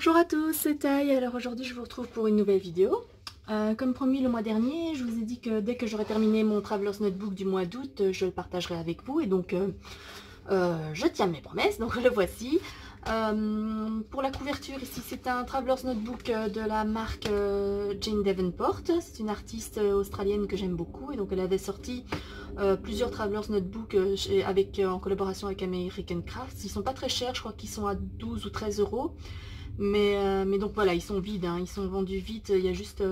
Bonjour à tous, c'est Taï. Alors aujourd'hui je vous retrouve pour une nouvelle vidéo. Comme promis le mois dernier, je vous ai dit que dès que j'aurai terminé mon Traveler's Notebook du mois d'août, je le partagerai avec vous. Et donc je tiens mes promesses, donc le voici. Pour la couverture ici, c'est un Traveler's Notebook de la marque Jane Davenport. C'est une artiste australienne que j'aime beaucoup. Et donc elle avait sorti plusieurs Traveler's Notebook en collaboration avec American Crafts. Ils sont pas très chers, je crois qu'ils sont à 12 ou 13 euros. Mais donc voilà, ils sont vides, hein, ils sont vendus vite. Il y a juste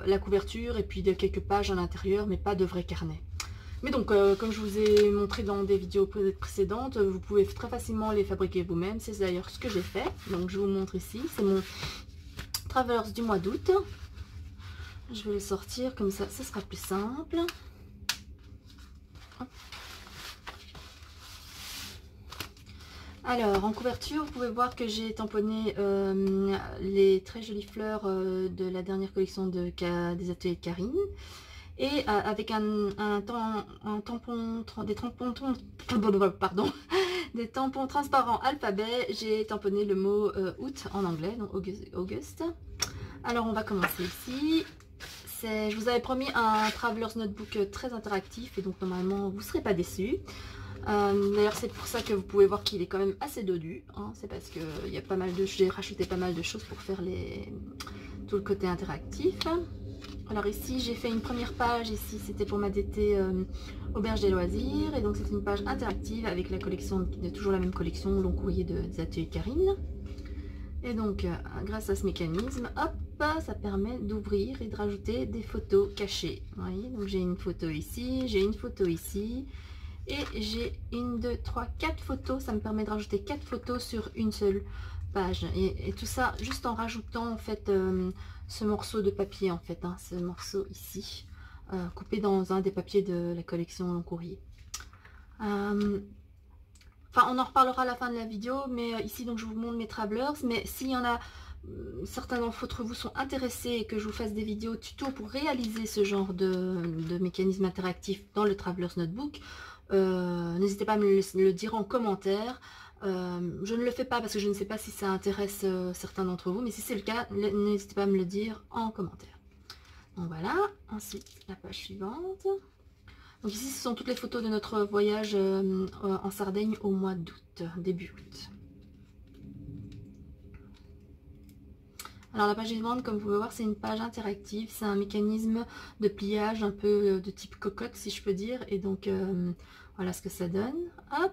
la couverture et puis quelques pages à l'intérieur, mais pas de vrai carnet. Mais donc, comme je vous ai montré dans des vidéos précédentes, vous pouvez très facilement les fabriquer vous-même. C'est d'ailleurs ce que j'ai fait. Donc je vous montre ici, c'est mon Traveler's du mois d'août. Je vais le sortir comme ça, ce sera plus simple. Hop. Alors, en couverture, vous pouvez voir que j'ai tamponné les très jolies fleurs de la dernière collection des ateliers de Karine. Et avec des tampons transparents alphabet, j'ai tamponné le mot août en anglais, donc August. Alors, on va commencer ici. Je vous avais promis un Traveler's Notebook très interactif et donc normalement, vous ne serez pas déçus. D'ailleurs c'est pour ça que vous pouvez voir qu'il est quand même assez dodu, hein. C'est parce que il y a pas mal de, j'ai rajouté pas mal de choses pour faire tout le côté interactif. Alors ici j'ai fait une première page, ici c'était pour ma DT Auberge des loisirs, et donc c'est une page interactive avec la collection, toujours la même collection, long courrier des ateliers Karine. Et donc grâce à ce mécanisme, hop, ça permet d'ouvrir et de rajouter des photos cachées. Vous voyez, donc j'ai une photo ici, j'ai une photo ici. Et j'ai 1, 2, 3, 4 photos. Ça me permet de rajouter 4 photos sur une seule page. Et tout ça juste en rajoutant en fait ce morceau de papier en fait. Hein, ce morceau ici. Coupé dans un des papiers de la collection long courrier. Enfin, on en reparlera à la fin de la vidéo. Mais ici, donc je vous montre mes Travelers. Mais s'il y en a... certains d'entre vous sont intéressés et que je vous fasse des vidéos tuto pour réaliser ce genre de mécanisme interactif dans le Traveler's Notebook, n'hésitez pas à me le dire en commentaire. Je ne le fais pas parce que je ne sais pas si ça intéresse certains d'entre vous, mais si c'est le cas, n'hésitez pas à me le dire en commentaire. Donc voilà, ensuite la page suivante. Donc ici ce sont toutes les photos de notre voyage en Sardaigne au mois d'août, début août. Alors la page suivante, comme vous pouvez voir, c'est une page interactive. C'est un mécanisme de pliage un peu de type cocotte, si je peux dire. Et donc voilà ce que ça donne. Hop,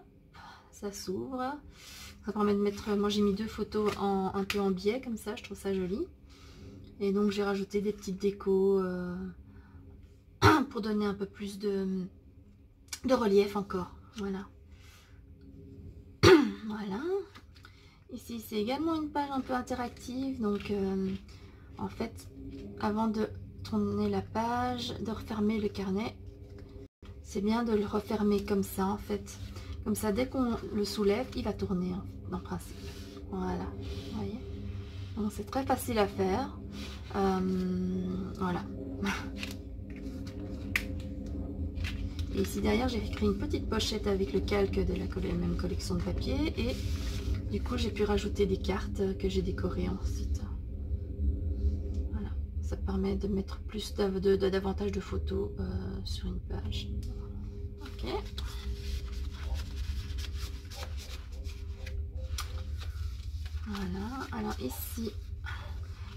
ça s'ouvre. Ça permet de mettre... Moi j'ai mis 2 photos un peu en biais, comme ça, je trouve ça joli. Et donc j'ai rajouté des petites décos pour donner un peu plus de relief encore. Voilà. Voilà. Ici, c'est également une page un peu interactive. Donc, en fait, avant de tourner la page, de refermer le carnet, c'est bien de le refermer comme ça, en fait. Comme ça, dès qu'on le soulève, il va tourner, hein, en principe. Voilà, vous voyez. Donc, c'est très facile à faire. Voilà. Et ici, derrière, j'ai écrit une petite pochette avec le calque de la même collection de papier. Et du coup, j'ai pu rajouter des cartes que j'ai décorées ensuite. Voilà, ça permet de mettre plus davantage de photos sur une page. Ok. Voilà, alors ici,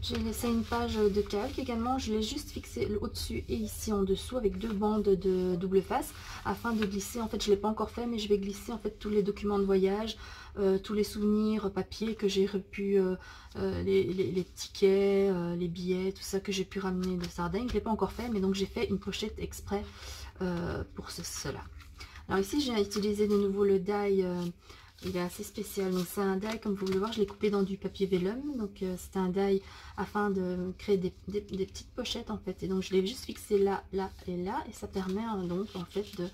j'ai laissé une page de calque également. Je l'ai juste fixé au-dessus et ici en dessous avec 2 bandes de double face afin de glisser. En fait, je ne l'ai pas encore fait, mais je vais glisser en fait tous les documents de voyage, tous les souvenirs papier que j'ai pu, les tickets, les billets, tout ça que j'ai pu ramener de Sardaigne. Je ne l'ai pas encore fait, mais donc j'ai fait une pochette exprès pour cela. Alors ici, j'ai utilisé de nouveau le die. Il est assez spécial, donc c'est un die, comme vous pouvez voir, je l'ai coupé dans du papier vellum, donc c'est un die afin de créer des petites pochettes en fait, et donc je l'ai juste fixé là, là et là, et ça permet donc en fait de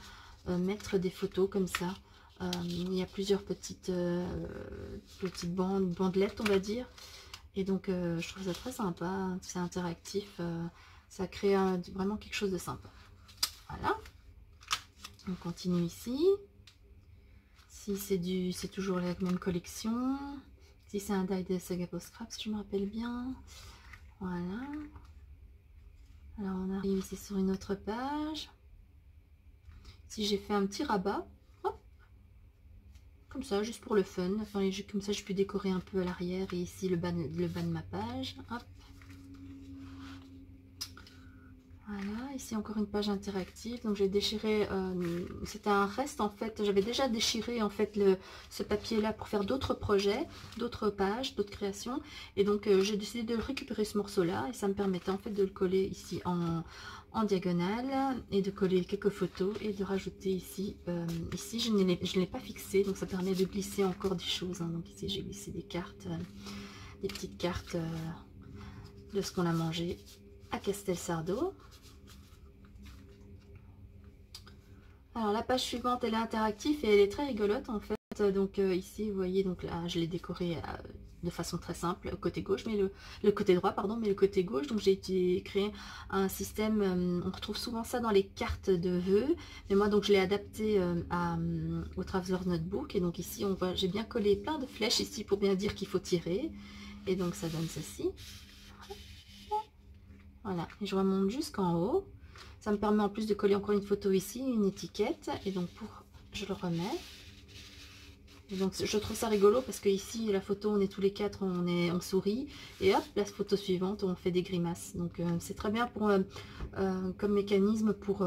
mettre des photos comme ça. Il y a plusieurs petites bandelettes on va dire, et donc je trouve ça très sympa, c'est interactif, ça crée vraiment quelque chose de sympa. Voilà, on continue ici. C'est toujours la même collection. Si c'est un die de Saga Post Scrap, si je me rappelle bien. Voilà. Alors on arrive ici sur une autre page. Si j'ai fait un petit rabat, hop, comme ça, juste pour le fun. Enfin, comme ça, je peux décorer un peu à l'arrière et ici le bas de ma page. Hop. Voilà, ici encore une page interactive. Donc j'ai déchiré, c'était un reste en fait. J'avais déjà déchiré en fait ce papier là pour faire d'autres projets, d'autres pages, d'autres créations. Et donc j'ai décidé de récupérer ce morceau là et ça me permettait en fait de le coller ici en diagonale et de coller quelques photos et de rajouter ici. Ici je ne l'ai pas fixé, donc ça permet de glisser encore des choses. Hein. Donc ici j'ai glissé des cartes, des petites cartes de ce qu'on a mangé à Castelsardo. Alors la page suivante elle est interactive et elle est très rigolote en fait. Donc ici vous voyez, donc là je l'ai décoré de façon très simple, côté gauche, mais le côté droit pardon, mais le côté gauche. Donc j'ai créé un système, on retrouve souvent ça dans les cartes de vœux, mais moi donc je l'ai adapté au Traveler's Notebook. Et donc ici on voit, j'ai bien collé plein de flèches ici pour bien dire qu'il faut tirer. Et donc ça donne ceci. Voilà, et je remonte jusqu'en haut. Ça me permet en plus de coller encore une photo ici, une étiquette. Et donc je le remets. Et donc je trouve ça rigolo parce que ici la photo on est tous les quatre, on sourit. Et hop, la photo suivante on fait des grimaces. Donc c'est très bien pour comme mécanisme pour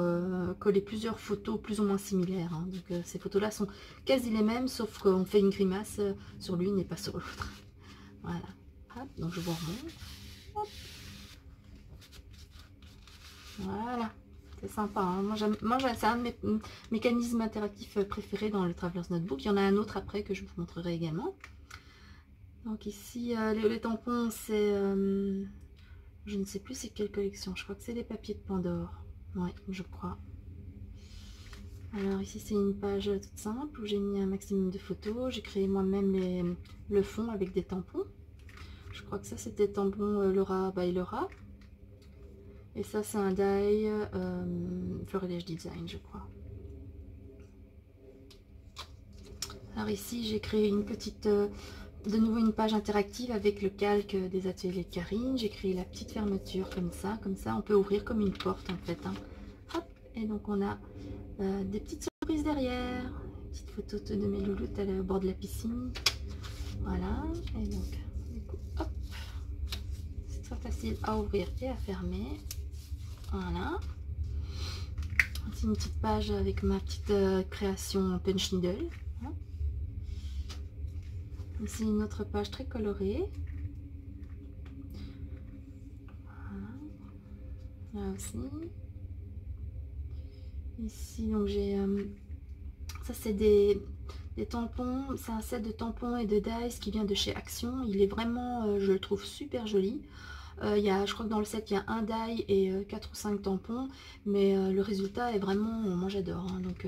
coller plusieurs photos plus ou moins similaires. Hein. Donc ces photos là sont quasi les mêmes sauf qu'on fait une grimace sur l'une et pas sur l'autre. Voilà. Hop, donc je vous remonte. Hop. Voilà. C'est sympa, hein. Moi c'est un de mes mécanismes interactifs préférés dans le Traveler's Notebook. Il y en a un autre après que je vous montrerai également. Donc ici, les tampons, c'est... je ne sais plus c'est quelle collection. Je crois que c'est les papiers de Pandore. Oui, je crois. Alors ici, c'est une page toute simple où j'ai mis un maximum de photos. J'ai créé moi-même le fond avec des tampons. Je crois que ça, c'était tampon Laura by Laura. Et ça, c'est un die Florilège Design, je crois. Alors ici, j'ai créé une petite, de nouveau une page interactive avec le calque des ateliers de Karine. J'ai créé la petite fermeture comme ça on peut ouvrir comme une porte en fait. Hein. Hop, et donc on a des petites surprises derrière. Petite photo de mes louloutes au bord de la piscine. Voilà, et donc du coup, hop, c'est très facile à ouvrir et à fermer. Voilà. C'est une petite page avec ma petite création punch needle. Hein. Ici une autre page très colorée. Voilà. Là aussi. Ici donc j'ai ça c'est des tampons, c'est un set de tampons et de dies qui vient de chez Action. Il est vraiment, je le trouve super joli. Je crois que dans le set il y a un die et 4 ou 5 tampons, mais le résultat est vraiment, moi j'adore. Hein. Donc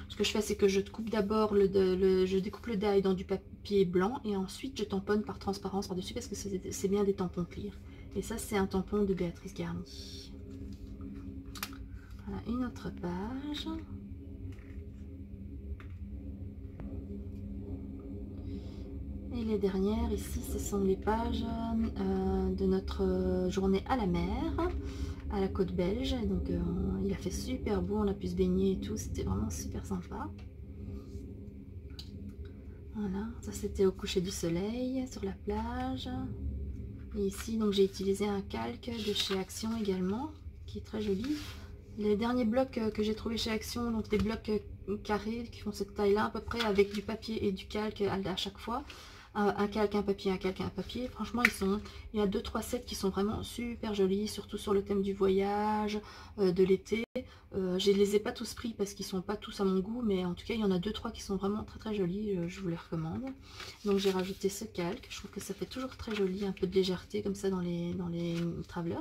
ce que je fais c'est que je coupe d'abord je découpe le die dans du papier blanc et ensuite je tamponne par transparence par dessus parce que c'est bien des tampons clear. Et ça c'est un tampon de Béatrice Garny. Voilà une autre page. Et les dernières ici, ce sont les pages de notre journée à la mer, à la côte belge. Donc il a fait super beau, on a pu se baigner et tout, c'était vraiment super sympa. Voilà, ça c'était au coucher du soleil sur la plage. Et ici donc j'ai utilisé un calque de chez Action également, qui est très joli. Les derniers blocs que j'ai trouvé chez Action, donc des blocs carrés qui font cette taille là à peu près, avec du papier et du calque à chaque fois. Un calque, un papier, un calque, un papier. Franchement, il y a 2-3 sets qui sont vraiment super jolis, surtout sur le thème du voyage, de l'été. Je ne les ai pas tous pris parce qu'ils sont pas tous à mon goût, mais en tout cas, il y en a 2-3 qui sont vraiment très très jolis. Je vous les recommande. Donc, j'ai rajouté ce calque. Je trouve que ça fait toujours très joli, un peu de légèreté comme ça dans les Travelers.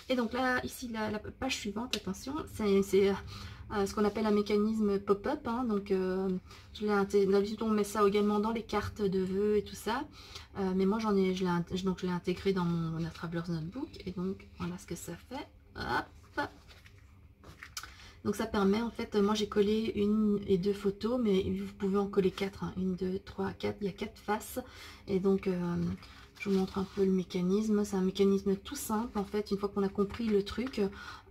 Et donc là, ici, la page suivante, attention, c'est ce qu'on appelle un mécanisme pop-up. Hein, donc, d'habitude, on met ça également dans les cartes de vœux et tout ça. Mais moi, je l'ai intégré dans mon Traveler's Notebook. Et donc, voilà ce que ça fait. Hop. Donc ça permet en fait, moi j'ai collé 1 et 2 photos, mais vous pouvez en coller 4, hein. 1, 2, 3, 4, il y a 4 faces. Et donc je vous montre un peu le mécanisme. C'est un mécanisme tout simple en fait. Une fois qu'on a compris le truc,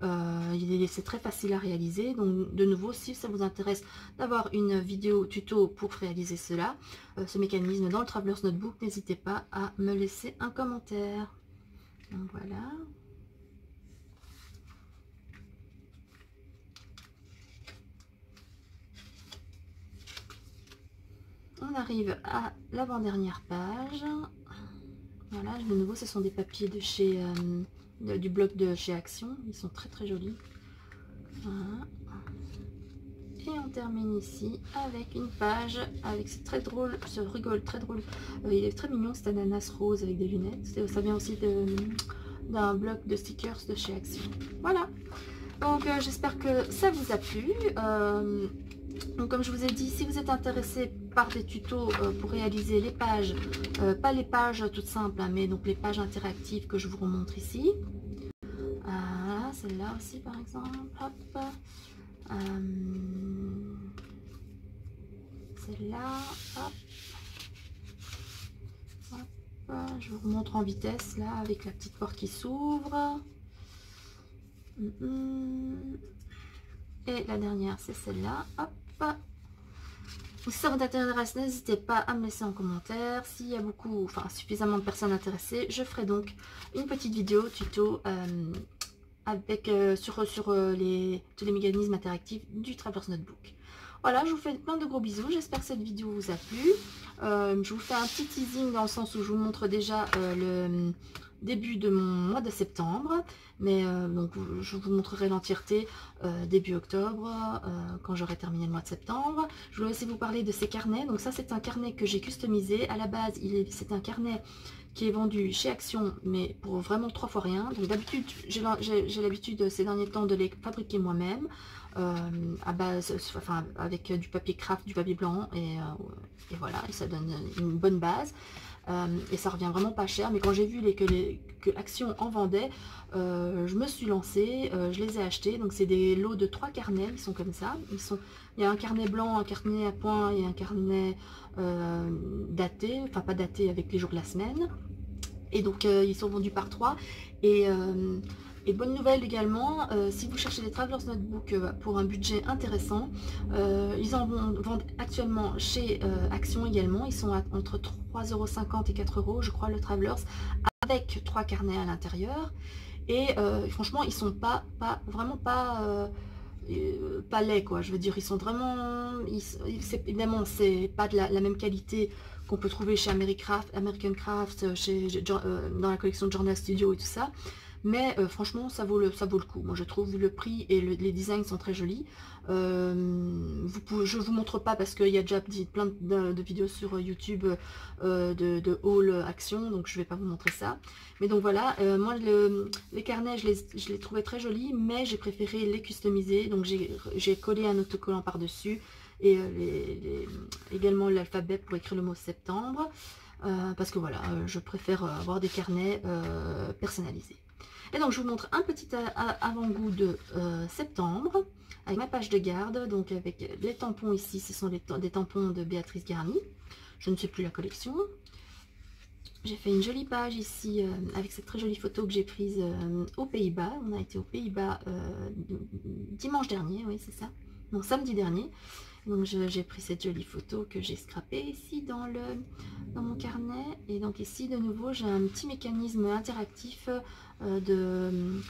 c'est très facile à réaliser. Donc de nouveau, si ça vous intéresse d'avoir une vidéo tuto pour réaliser cela, ce mécanisme dans le Traveler's Notebook, n'hésitez pas à me laisser un commentaire. Donc voilà. On arrive à l'avant-dernière page. Voilà, de nouveau, ce sont des papiers de chez du bloc de chez Action. Ils sont très très jolis. Voilà. Et on termine ici avec une page avec c'est très drôle, ce rigole très drôle. Il est très mignon, cet ananas rose avec des lunettes. Ça vient aussi d'un bloc de stickers de chez Action. Voilà. Donc j'espère que ça vous a plu. Donc comme je vous ai dit, si vous êtes intéressé par des tutos pour réaliser les pages, pas les pages toutes simples, hein, mais donc les pages interactives que je vous remontre ici. Voilà, celle-là aussi par exemple. Hop. Celle-là. Hop. Hop. Je vous remontre en vitesse là avec la petite porte qui s'ouvre. Et la dernière, c'est celle-là. Hop. Si ça vous intéresse, n'hésitez pas à me laisser en commentaire. S'il y a suffisamment de personnes intéressées, je ferai donc une petite vidéo tuto avec sur tous les mécanismes interactifs du Traveler's Notebook. Voilà, je vous fais plein de gros bisous. J'espère que cette vidéo vous a plu. Je vous fais un petit teasing dans le sens où je vous montre déjà le début de mon mois de septembre, mais donc je vous montrerai l'entièreté début octobre quand j'aurai terminé le mois de septembre. Je voulais aussi vous parler de ces carnets. Donc ça, c'est un carnet que j'ai customisé. À la base, c'est un carnet qui est vendu chez Action, mais pour vraiment 3 fois rien. Donc d'habitude, j'ai l'habitude ces derniers temps de les fabriquer moi-même à base, avec du papier craft, du papier blanc, et voilà, et ça donne une bonne base. Et ça revient vraiment pas cher, mais quand j'ai vu que Action en vendait, je me suis lancée, je les ai achetés. Donc c'est des lots de 3 carnets, ils sont comme ça. Il y a un carnet blanc, un carnet à points et un carnet daté, enfin pas daté avec les jours de la semaine. Et donc ils sont vendus par 3. Et bonne nouvelle également, si vous cherchez des Traveler's Notebook pour un budget intéressant, ils en vendent actuellement chez Action également. Ils sont entre 3,50 € et 4 € je crois, le Traveler's, avec 3 carnets à l'intérieur. Et franchement, ils sont vraiment pas laids, quoi. Je veux dire, ils sont vraiment... évidemment, c'est pas de la même qualité qu'on peut trouver chez American Craft, dans la collection de Journal Studio et tout ça. Mais franchement, ça vaut le coup. Moi, je trouve le prix et les designs sont très jolis. Je vous montre pas parce qu'il y a déjà plein de vidéos sur YouTube de haul Action, donc je vais pas vous montrer ça. Mais donc voilà, moi les carnets, je les trouvais très jolis, mais j'ai préféré les customiser. Donc j'ai collé un autocollant par-dessus et également l'alphabet pour écrire le mot septembre. Parce que voilà, je préfère avoir des carnets personnalisés. Et donc je vous montre un petit avant-goût de septembre avec ma page de garde, donc avec les tampons ici, ce sont des tampons de Béatrice Garni, je ne sais plus la collection. J'ai fait une jolie page ici avec cette très jolie photo que j'ai prise aux Pays-Bas. On a été aux Pays-Bas dimanche dernier, oui c'est ça, non samedi dernier. Donc j'ai pris cette jolie photo que j'ai scrappée ici dans mon carnet. Et donc ici de nouveau j'ai un petit mécanisme interactif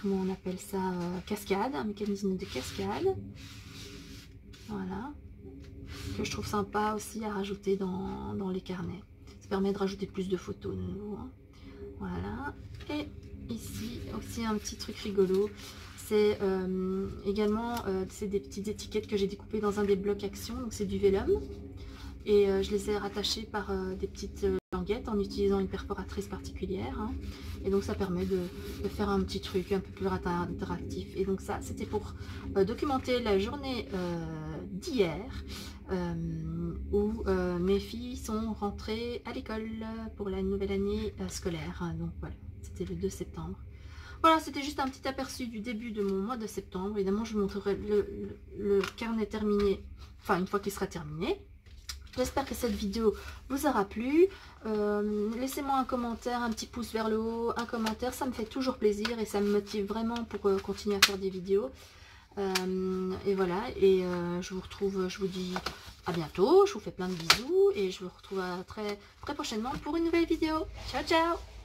comment on appelle ça, cascade, un mécanisme de cascade. Voilà, que je trouve sympa aussi à rajouter dans les carnets. Ça permet de rajouter plus de photos de nouveau, hein. Voilà, et ici aussi un petit truc rigolo. C'est également c'est des petites étiquettes que j'ai découpées dans un des blocs Action, donc c'est du vélum. Et je les ai rattachées par des petites languettes en utilisant une perforatrice particulière, hein. Et donc ça permet de faire un petit truc un peu plus interactif. Et donc ça, c'était pour documenter la journée d'hier, où mes filles sont rentrées à l'école pour la nouvelle année scolaire. Donc voilà, c'était le 2 septembre. Voilà, c'était juste un petit aperçu du début de mon mois de septembre. Évidemment, je vous montrerai le carnet terminé, enfin une fois qu'il sera terminé. J'espère que cette vidéo vous aura plu. Laissez-moi un commentaire, un petit pouce vers le haut, un commentaire. Ça me fait toujours plaisir et ça me motive vraiment pour continuer à faire des vidéos. Et voilà, et je vous dis à bientôt. Je vous fais plein de bisous et je vous retrouve très prochainement pour une nouvelle vidéo. Ciao, ciao!